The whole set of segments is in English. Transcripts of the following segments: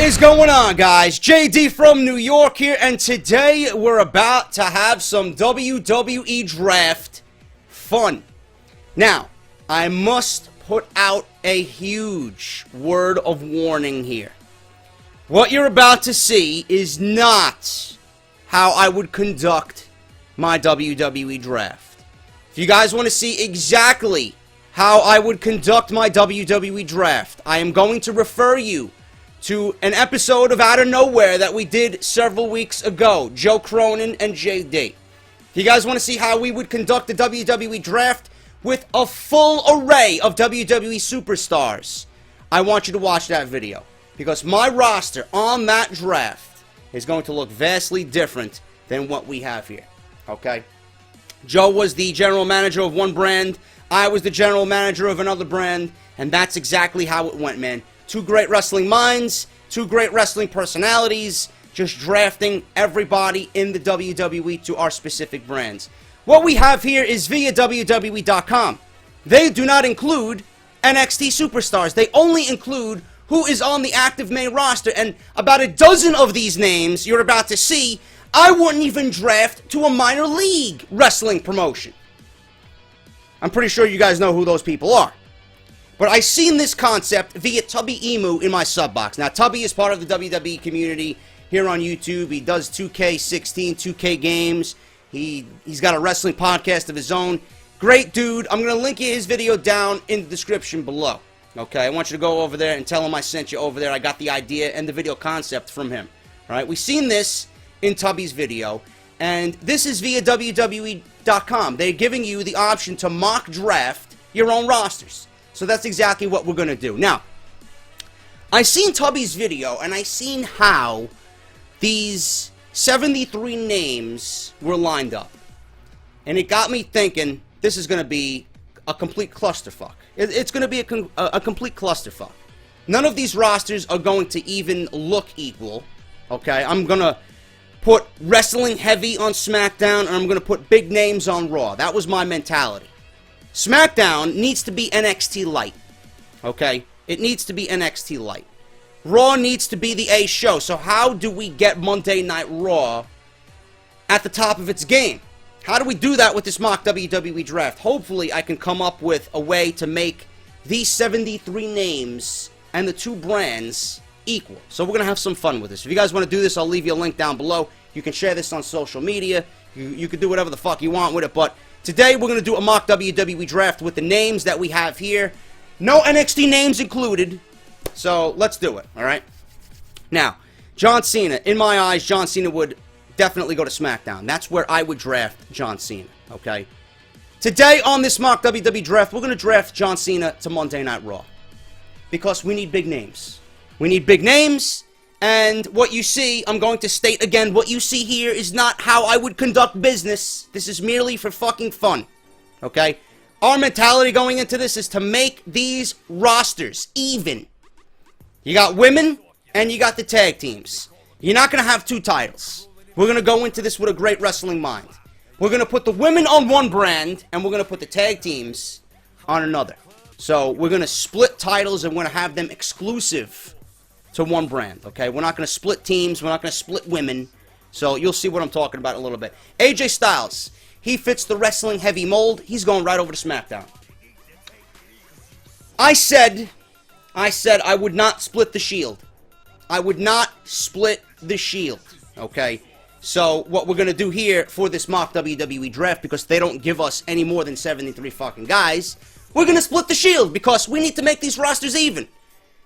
Is going on, guys? JD from New York here, and today we're about to have some WWE Draft fun. Now, I must put out a huge word of warning here. What you're about to see is not how I would conduct my WWE Draft. If you guys want to see exactly how I would conduct my WWE Draft, I am going to refer you to an episode of Out of Nowhere that we did several weeks ago, Joe Cronin and JD. If you guys want to see how we would conduct the WWE Draft with a full array of WWE superstars, I want you to watch that video, because my roster on that draft is going to look vastly different than what we have here, okay? Joe was the general manager of one brand, I was the general manager of another brand, and that's exactly how it went, man. Two great wrestling minds, two great wrestling personalities, just drafting everybody in the WWE to our specific brands. What we have here is via WWE.com. They do not include NXT superstars. They only include who is on the active main roster, and about a dozen of these names you're about to see, I wouldn't even draft to a minor league wrestling promotion. I'm pretty sure you guys know who those people are. But I seen this concept via TubbyEmu in my sub box. Now, Tubby is part of the WWE community here on YouTube. He does 2K16, 2K games. He's got a wrestling podcast of his own. Great dude. I'm going to link you his video down in the description below. Okay, I want you to go over there and tell him I sent you over there. I got the idea and the video concept from him. All right, we've seen this in Tubby's video. And this is via WWE.com. They're giving you the option to mock draft your own rosters. So that's exactly what we're going to do. Now, I seen Tubby's video, and I seen how these 73 names were lined up. And it got me thinking, this is going to be a complete clusterfuck. It's going to be a complete clusterfuck. None of these rosters are going to even look equal. Okay, I'm going to put wrestling heavy on Smackdown, and I'm going to put big names on Raw. That was my mentality. Smackdown needs to be NXT light, okay? It needs to be NXT light. Raw needs to be the A show, so how do we get Monday Night Raw at the top of its game? How do we do that with this mock WWE Draft? Hopefully, I can come up with a way to make these 73 names and the two brands equal. So we're going to have some fun with this. If you guys want to do this, I'll leave you a link down below. You can share this on social media. You can do whatever the fuck you want with it, but today, we're going to do a mock WWE Draft with the names that we have here. No NXT names included, so let's do it, all right? Now, John Cena. In my eyes, John Cena would definitely go to SmackDown. That's where I would draft John Cena, okay? Today, on this mock WWE Draft, we're going to draft John Cena to Monday Night Raw, because we need big names. We need big names. And what you see, I'm going to state again, what you see here is not how I would conduct business. This is merely for fucking fun, okay? Our mentality going into this is to make these rosters even. You got women, and you got the tag teams. You're not going to have two titles. We're going to go into this with a great wrestling mind. We're going to put the women on one brand, and we're going to put the tag teams on another. So we're going to split titles, and we're going to have them exclusive to one brand, okay? We're not going to split teams. We're not going to split women. So you'll see what I'm talking about in a little bit. AJ Styles, he fits the wrestling heavy mold. He's going right over to SmackDown. I said I would not split the Shield. I would not split the Shield, okay? So what we're going to do here for this mock WWE Draft, because they don't give us any more than 73 fucking guys, we're going to split the Shield, because we need to make these rosters even.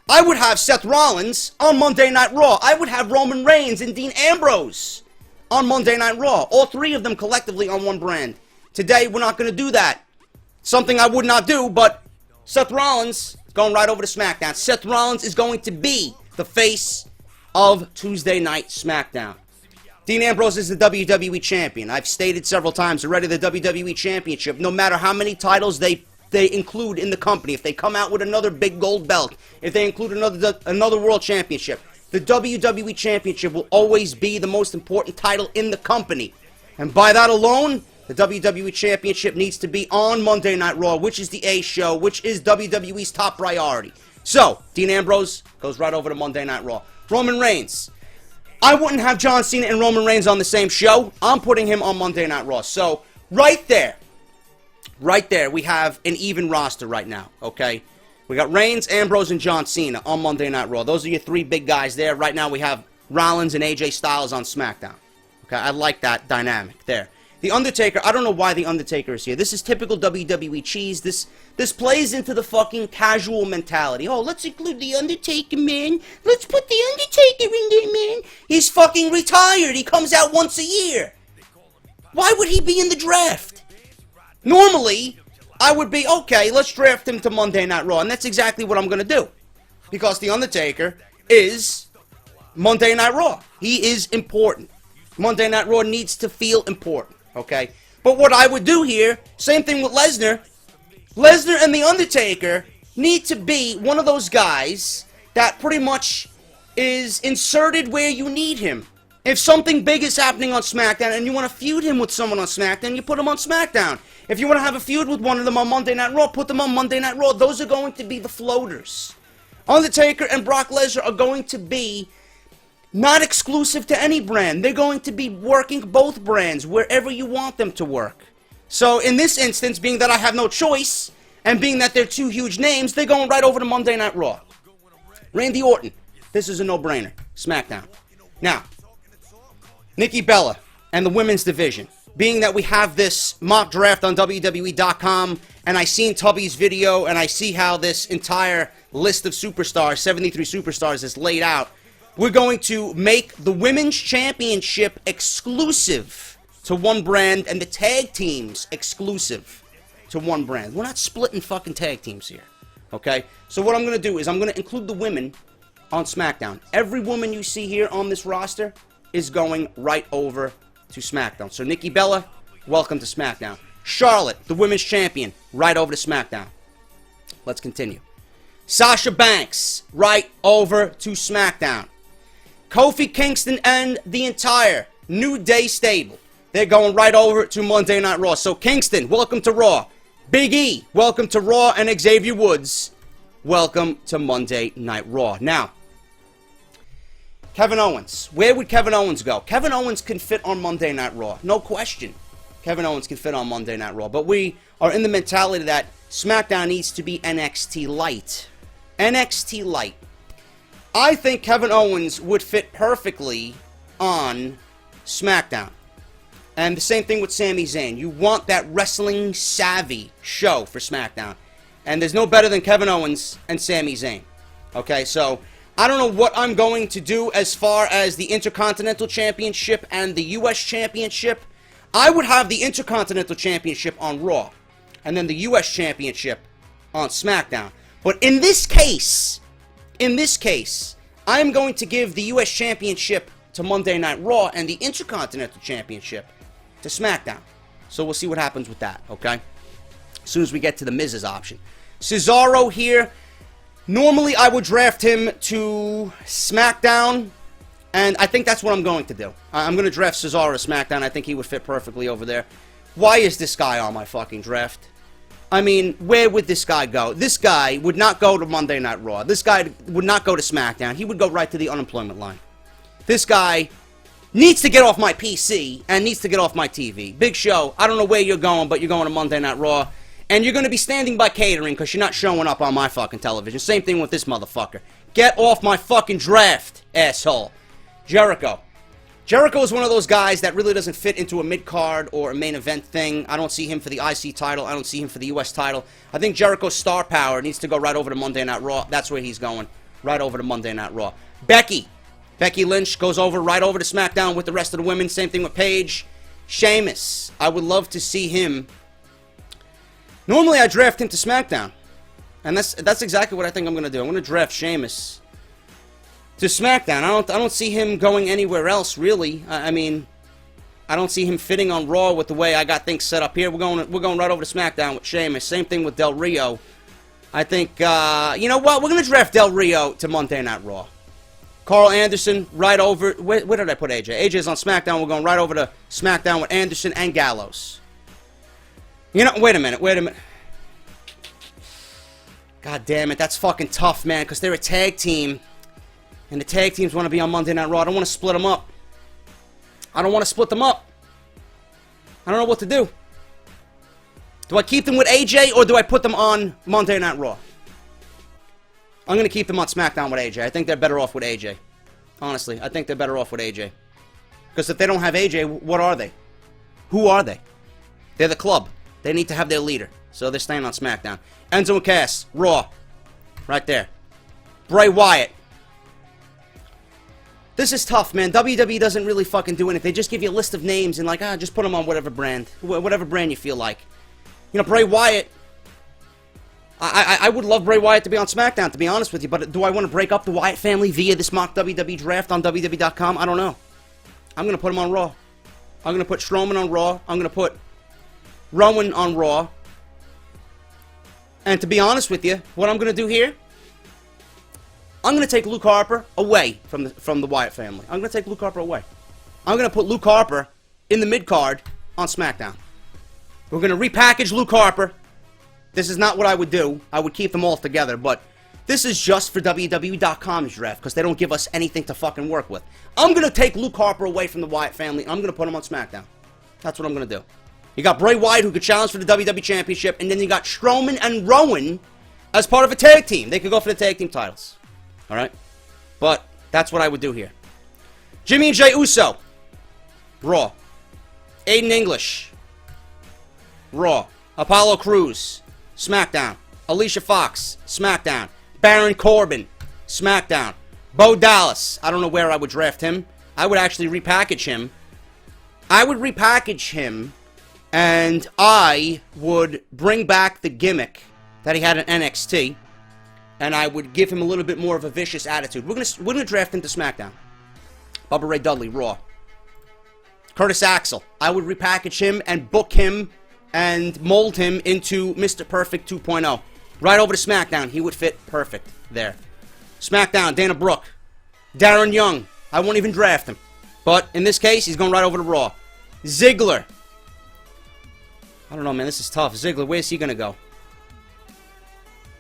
I would have Seth Rollins on Monday Night Raw. I would have Roman Reigns and Dean Ambrose on Monday Night Raw. All three of them collectively on one brand. Today, we're not going to do that. Something I would not do, but Seth Rollins is going right over to SmackDown. Seth Rollins is going to be the face of Tuesday Night SmackDown. Dean Ambrose is the WWE Champion. I've stated several times already, the WWE Championship, no matter how many titles they include in the company, if they come out with another big gold belt, if they include another world championship, the WWE Championship will always be the most important title in the company. And by that alone, the WWE Championship needs to be on Monday Night Raw, which is the A show, which is WWE's top priority. So, Dean Ambrose goes right over to Monday Night Raw. Roman Reigns. I wouldn't have John Cena and Roman Reigns on the same show. I'm putting him on Monday Night Raw. So, right there, we have an even roster right now, okay? We got Reigns, Ambrose, and John Cena on Monday Night Raw. Those are your three big guys there. Right now, we have Rollins and AJ Styles on SmackDown. Okay, I like that dynamic there. The Undertaker, I don't know why The Undertaker is here. This is typical WWE cheese. This plays into the fucking casual mentality. Oh, let's include The Undertaker, man. Let's put The Undertaker in there, man. He's fucking retired. He comes out once a year. Why would he be in the draft? Normally, I would be, okay, let's draft him to Monday Night Raw. And that's exactly what I'm going to do. Because The Undertaker is Monday Night Raw. He is important. Monday Night Raw needs to feel important, okay? But what I would do here, same thing with Lesnar. Lesnar and The Undertaker need to be one of those guys that pretty much is inserted where you need him. If something big is happening on SmackDown and you want to feud him with someone on SmackDown, you put him on SmackDown. If you want to have a feud with one of them on Monday Night Raw, put them on Monday Night Raw. Those are going to be the floaters. Undertaker and Brock Lesnar are going to be not exclusive to any brand. They're going to be working both brands wherever you want them to work. So in this instance, being that I have no choice, and being that they're two huge names, they're going right over to Monday Night Raw. Randy Orton. This is a no-brainer. SmackDown. Now, Nikki Bella and the women's division. Being that we have this mock draft on WWE.com, and I seen Tubby's video, and I see how this entire list of superstars, 73 superstars, is laid out, we're going to make the Women's Championship exclusive to one brand and the tag teams exclusive to one brand. We're not splitting fucking tag teams here, okay? So what I'm going to do is I'm going to include the women on SmackDown. Every woman you see here on this roster is going right over to SmackDown. So Nikki Bella, welcome to SmackDown. Charlotte, the Women's Champion, right over to SmackDown. Let's continue. Sasha Banks, right over to SmackDown. Kofi Kingston and the entire New Day stable, they're going right over to Monday Night Raw. So Kingston, welcome to Raw. Big E, welcome to Raw. And Xavier Woods, welcome to Monday Night Raw. Now, Kevin Owens. Where would Kevin Owens go? Kevin Owens can fit on Monday Night Raw. No question. Kevin Owens can fit on Monday Night Raw. But we are in the mentality that SmackDown needs to be NXT Light. NXT Light. I think Kevin Owens would fit perfectly on SmackDown. And the same thing with Sami Zayn. You want that wrestling savvy show for SmackDown. And there's no better than Kevin Owens and Sami Zayn. Okay, so I don't know what I'm going to do as far as the Intercontinental Championship and the U.S. Championship. I would have the Intercontinental Championship on Raw. And then the U.S. Championship on SmackDown. But in this case, I am going to give the U.S. Championship to Monday Night Raw and the Intercontinental Championship to SmackDown. So we'll see what happens with that, okay? As soon as we get to the Miz's option. Cesaro here. Normally, I would draft him to SmackDown, and I think that's what I'm going to do. I'm going to draft Cesaro to SmackDown. I think he would fit perfectly over there. Why is this guy on my fucking draft? I mean, where would this guy go? This guy would not go to Monday Night Raw. This guy would not go to SmackDown. He would go right to the unemployment line. This guy needs to get off my PC and needs to get off my TV. Big Show, I don't know where you're going, but you're going to Monday Night Raw. And you're going to be standing by catering because you're not showing up on my fucking television. Same thing with this motherfucker. Get off my fucking draft, asshole. Jericho. Jericho is one of those guys that really doesn't fit into a mid-card or a main event thing. I don't see him for the IC title. I don't see him for the US title. I think Jericho's star power needs to go right over to Monday Night Raw. That's where he's going. Right over to Monday Night Raw. Becky. Becky Lynch goes right over to SmackDown with the rest of the women. Same thing with Paige. Sheamus. I would love to see him. Normally, I draft him to SmackDown. And that's exactly what I think I'm going to do. I'm going to draft Sheamus to SmackDown. I don't see him going anywhere else, really. I mean, I don't see him fitting on Raw with the way I got things set up here. We're going right over to SmackDown with Sheamus. Same thing with Del Rio. I think, you know what? We're going to draft Del Rio to Monday Night Raw. Carl Anderson, right over. Where did I put AJ? AJ's on SmackDown. We're going right over to SmackDown with Anderson and Gallows. You know, wait a minute. God damn it, that's fucking tough, man, because they're a tag team. And the tag teams want to be on Monday Night Raw. I don't want to split them up. I don't want to split them up. I don't know what to do. Do I keep them with AJ or do I put them on Monday Night Raw? I'm going to keep them on SmackDown with AJ. I think they're better off with AJ. Honestly, I think they're better off with AJ. Because if they don't have AJ, what are they? Who are they? They're the club. They need to have their leader. So they're staying on SmackDown. Enzo and Cass, Raw. Right there. Bray Wyatt. This is tough, man. WWE doesn't really fucking do anything. They just give you a list of names and like, just put them on whatever brand. Whatever brand you feel like. You know, Bray Wyatt. I would love Bray Wyatt to be on SmackDown, to be honest with you. But do I want to break up the Wyatt family via this mock WWE draft on WWE.com? I don't know. I'm going to put him on Raw. I'm going to put Strowman on Raw. I'm going to put Rowan on Raw. And to be honest with you, what I'm going to do here, I'm going to take Luke Harper away from the Wyatt family. I'm going to take Luke Harper away. I'm going to put Luke Harper in the mid-card on SmackDown. We're going to repackage Luke Harper. This is not what I would do. I would keep them all together, but this is just for WWE.com's draft because they don't give us anything to fucking work with. I'm going to take Luke Harper away from the Wyatt family, and I'm going to put him on SmackDown. That's what I'm going to do. You got Bray Wyatt, who could challenge for the WWE Championship, and then you got Strowman and Rowan as part of a tag team. They could go for the tag team titles. All right? But that's what I would do here. Jimmy and Jey Uso, Raw. Aiden English, Raw. Apollo Crews, SmackDown. Alicia Fox, SmackDown. Baron Corbin, SmackDown. Bo Dallas, I don't know where I would draft him. I would actually repackage him. And I would bring back the gimmick that he had in NXT, and I would give him a little bit more of a vicious attitude. We're gonna draft him to SmackDown. Bubba Ray Dudley, Raw. Curtis Axel, I would repackage him and book him and mold him into Mr. Perfect 2.0. Right over to SmackDown, he would fit perfect there. SmackDown, Dana Brooke. Darren Young, I won't even draft him. But in this case, he's going right over to Raw. Ziggler. I don't know, man. This is tough. Ziggler, where's he going to go?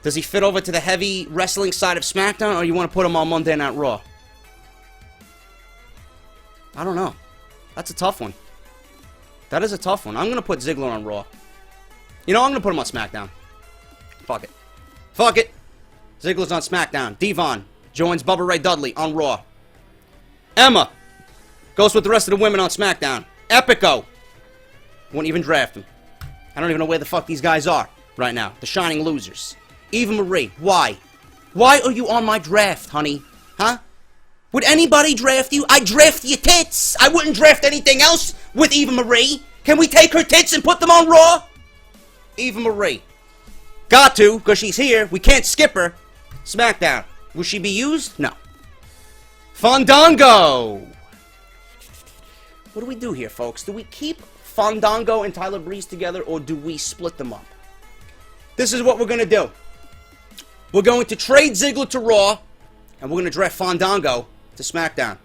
Does he fit over to the heavy wrestling side of SmackDown, or you want to put him on Monday Night Raw? I don't know. That's a tough one. That is a tough one. I'm going to put Ziggler on Raw. You know, I'm going to put him on SmackDown. Fuck it. Fuck it. Ziggler's on SmackDown. Devon joins Bubba Ray Dudley on Raw. Emma goes with the rest of the women on SmackDown. Epico. Won't even draft him. I don't even know where the fuck these guys are right now. The shining losers. Eva Marie. Why? Why are you on my draft, honey? Huh? Would anybody draft you? I draft your tits. I wouldn't draft anything else with Eva Marie. Can we take her tits and put them on Raw? Eva Marie. Got to, because she's here. We can't skip her. SmackDown. Will she be used? No. Fandango. What do we do here, folks? Do we keep Fandango and Tyler Breeze together, or do we split them up? This is what we're going to do. We're going to trade Ziggler to Raw, and we're going to draft Fandango to SmackDown.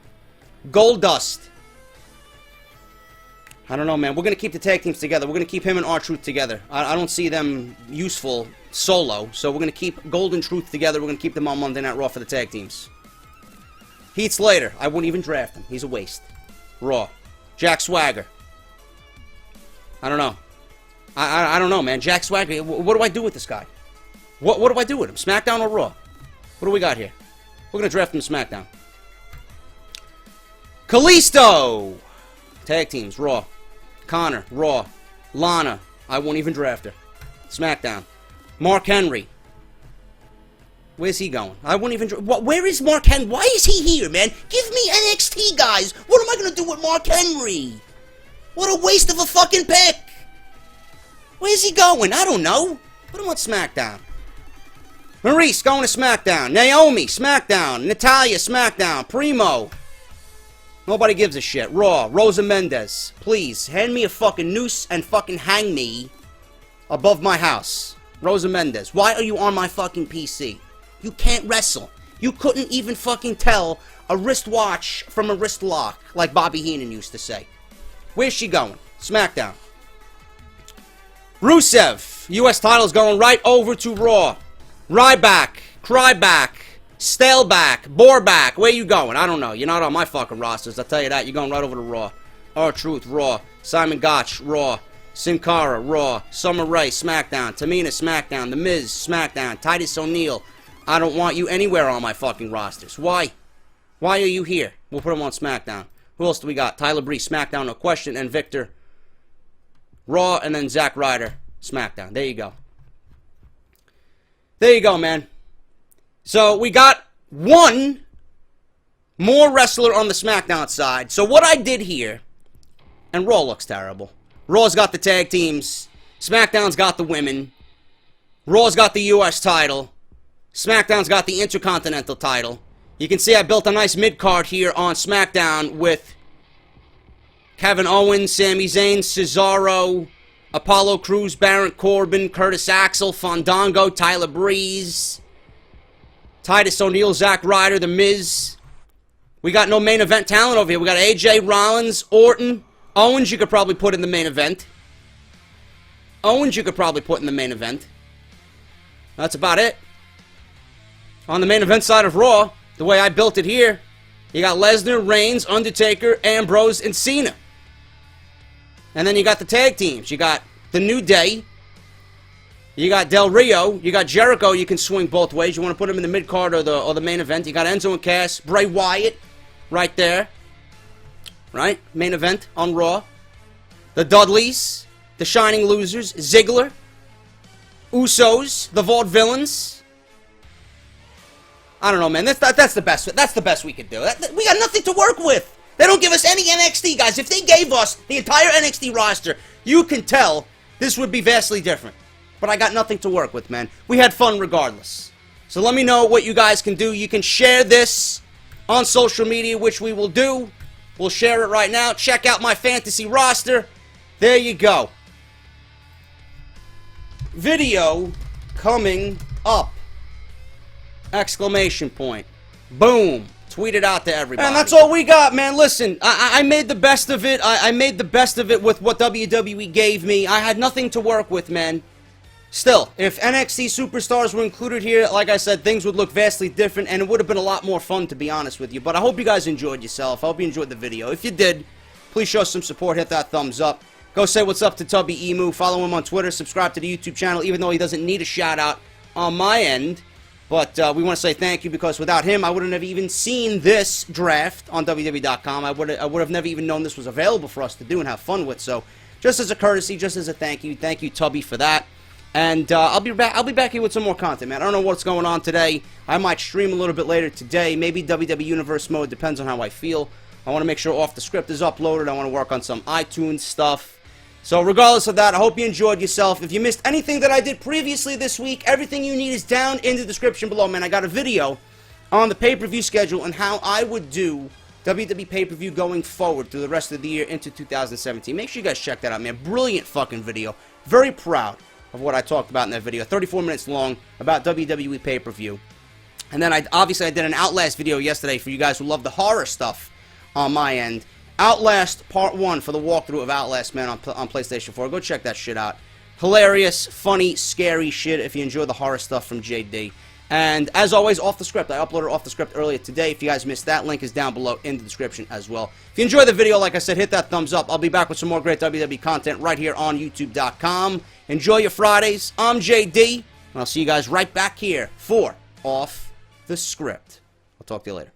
Goldust. I don't know, man. We're going to keep the tag teams together. We're going to keep him and R-Truth together. I don't see them useful solo, so we're going to keep Gold and Truth together. We're going to keep them on Monday Night Raw for the tag teams. Heath Slater. I wouldn't even draft him. He's a waste. Raw. Jack Swagger. I don't know. I don't know, man. Jack Swagger. What do I do with this guy? What do I do with him? SmackDown or Raw? What do we got here? We're going to draft him to SmackDown. Kalisto. Tag teams. Raw. Connor. Raw. Lana. I won't even draft her. SmackDown. Mark Henry. Where's he going? I won't even... Where is Mark Henry? Why is he here, man? Give me NXT, guys. What am I going to do with Mark Henry? What a waste of a fucking pick. Where's he going? I don't know. Put him on SmackDown. Maurice going to SmackDown. Naomi, SmackDown. Natalya, SmackDown. Primo. Nobody gives a shit. Raw. Rosa Mendez. Please, hand me a fucking noose and fucking hang me above my house. Rosa Mendez. Why are you on my fucking PC? You can't wrestle. You couldn't even fucking tell a wristwatch from a wrist lock, like Bobby Heenan used to say. Where's she going? SmackDown. Rusev. U.S. title's going right over to Raw. Ryback. Cryback. Staleback, Boreback, where you going? I don't know. You're not on my fucking rosters, I'll tell you that. You're going right over to Raw. R-Truth, Raw. Simon Gotch, Raw. Sin Cara, Raw. Summer Rae, SmackDown. Tamina, SmackDown. The Miz, SmackDown. Titus O'Neil. I don't want you anywhere on my fucking rosters. Why? Why are you here? We'll put him on SmackDown. Who else do we got? Tyler Breeze, SmackDown, no question. And Victor, Raw. And then Zack Ryder, SmackDown. There you go. There you go, man. So we got one more wrestler on the SmackDown side. So what I did here, and Raw looks terrible. Raw's got the tag teams. SmackDown's got the women. Raw's got the U.S. title. SmackDown's got the Intercontinental title. You can see I built a nice mid-card here on SmackDown with Kevin Owens, Sami Zayn, Cesaro, Apollo Crews, Baron Corbin, Curtis Axel, Fandango, Tyler Breeze, Titus O'Neil, Zack Ryder, The Miz. We got no main event talent over here. We got AJ, Rollins, Orton. Owens you could probably put in the main event. Owens you could probably put in the main event. That's about it. On the main event side of Raw, the way I built it here, you got Lesnar, Reigns, Undertaker, Ambrose, and Cena. And then you got the tag teams. You got The New Day. You got Del Rio. You got Jericho. You can swing both ways. You want to put him in the mid-card or the main event. You got Enzo and Cass. Bray Wyatt right there. Right? Main event on Raw. The Dudleys. The Shining Losers. Ziggler. Usos. The Vaudevillains. I don't know, man. That's the best. That's the best we could do. We got nothing to work with. They don't give us any NXT, guys. If they gave us the entire NXT roster, you can tell this would be vastly different. But I got nothing to work with, man. We had fun regardless. So let me know what you guys can do. You can share this on social media, which we will do. We'll share it right now. Check out my fantasy roster. There you go. Video coming up. Exclamation point. Boom. Tweet it out to everybody. And that's all we got, man. Listen, I made the best of it. I made the best of it with what WWE gave me. I had nothing to work with, man. Still, if NXT superstars were included here, like I said, things would look vastly different, and it would have been a lot more fun, to be honest with you. But I hope you guys enjoyed yourself. I hope you enjoyed the video. If you did, please show some support. Hit that thumbs up. Go say what's up to TubbyEmu. Follow him on Twitter. Subscribe to the YouTube channel, even though he doesn't need a shout-out on my end. But we want to say thank you, because without him, I wouldn't have even seen this draft on WWE.com. I would have never even known this was available for us to do and have fun with. So, just as a courtesy, just as a thank you, Tubby, for that. And I'll be back here with some more content, man. I don't know what's going on today. I might stream a little bit later today. Maybe WWE Universe mode. Depends on how I feel. I want to make sure Off the Script is uploaded. I want to work on some iTunes stuff. So regardless of that, I hope you enjoyed yourself. If you missed anything that I did previously this week, everything you need is down in the description below, man. I got a video on the pay-per-view schedule and how I would do WWE pay-per-view going forward through the rest of the year into 2017. Make sure you guys check that out, man. Brilliant fucking video. Very proud of what I talked about in that video. 34 minutes long about WWE pay-per-view. And then obviously I did an Outlast video yesterday for you guys who love the horror stuff on my end. Outlast Part 1 for the walkthrough of Outlast, man, on PlayStation 4. Go check that shit out. Hilarious, funny, scary shit if you enjoy the horror stuff from JD. And as always, Off the Script. I uploaded Off the Script earlier today. If you guys missed that, link is down below in the description as well. If you enjoyed the video, like I said, hit that thumbs up. I'll be back with some more great WWE content right here on YouTube.com. Enjoy your Fridays. I'm JD, and I'll see you guys right back here for Off the Script. I'll talk to you later.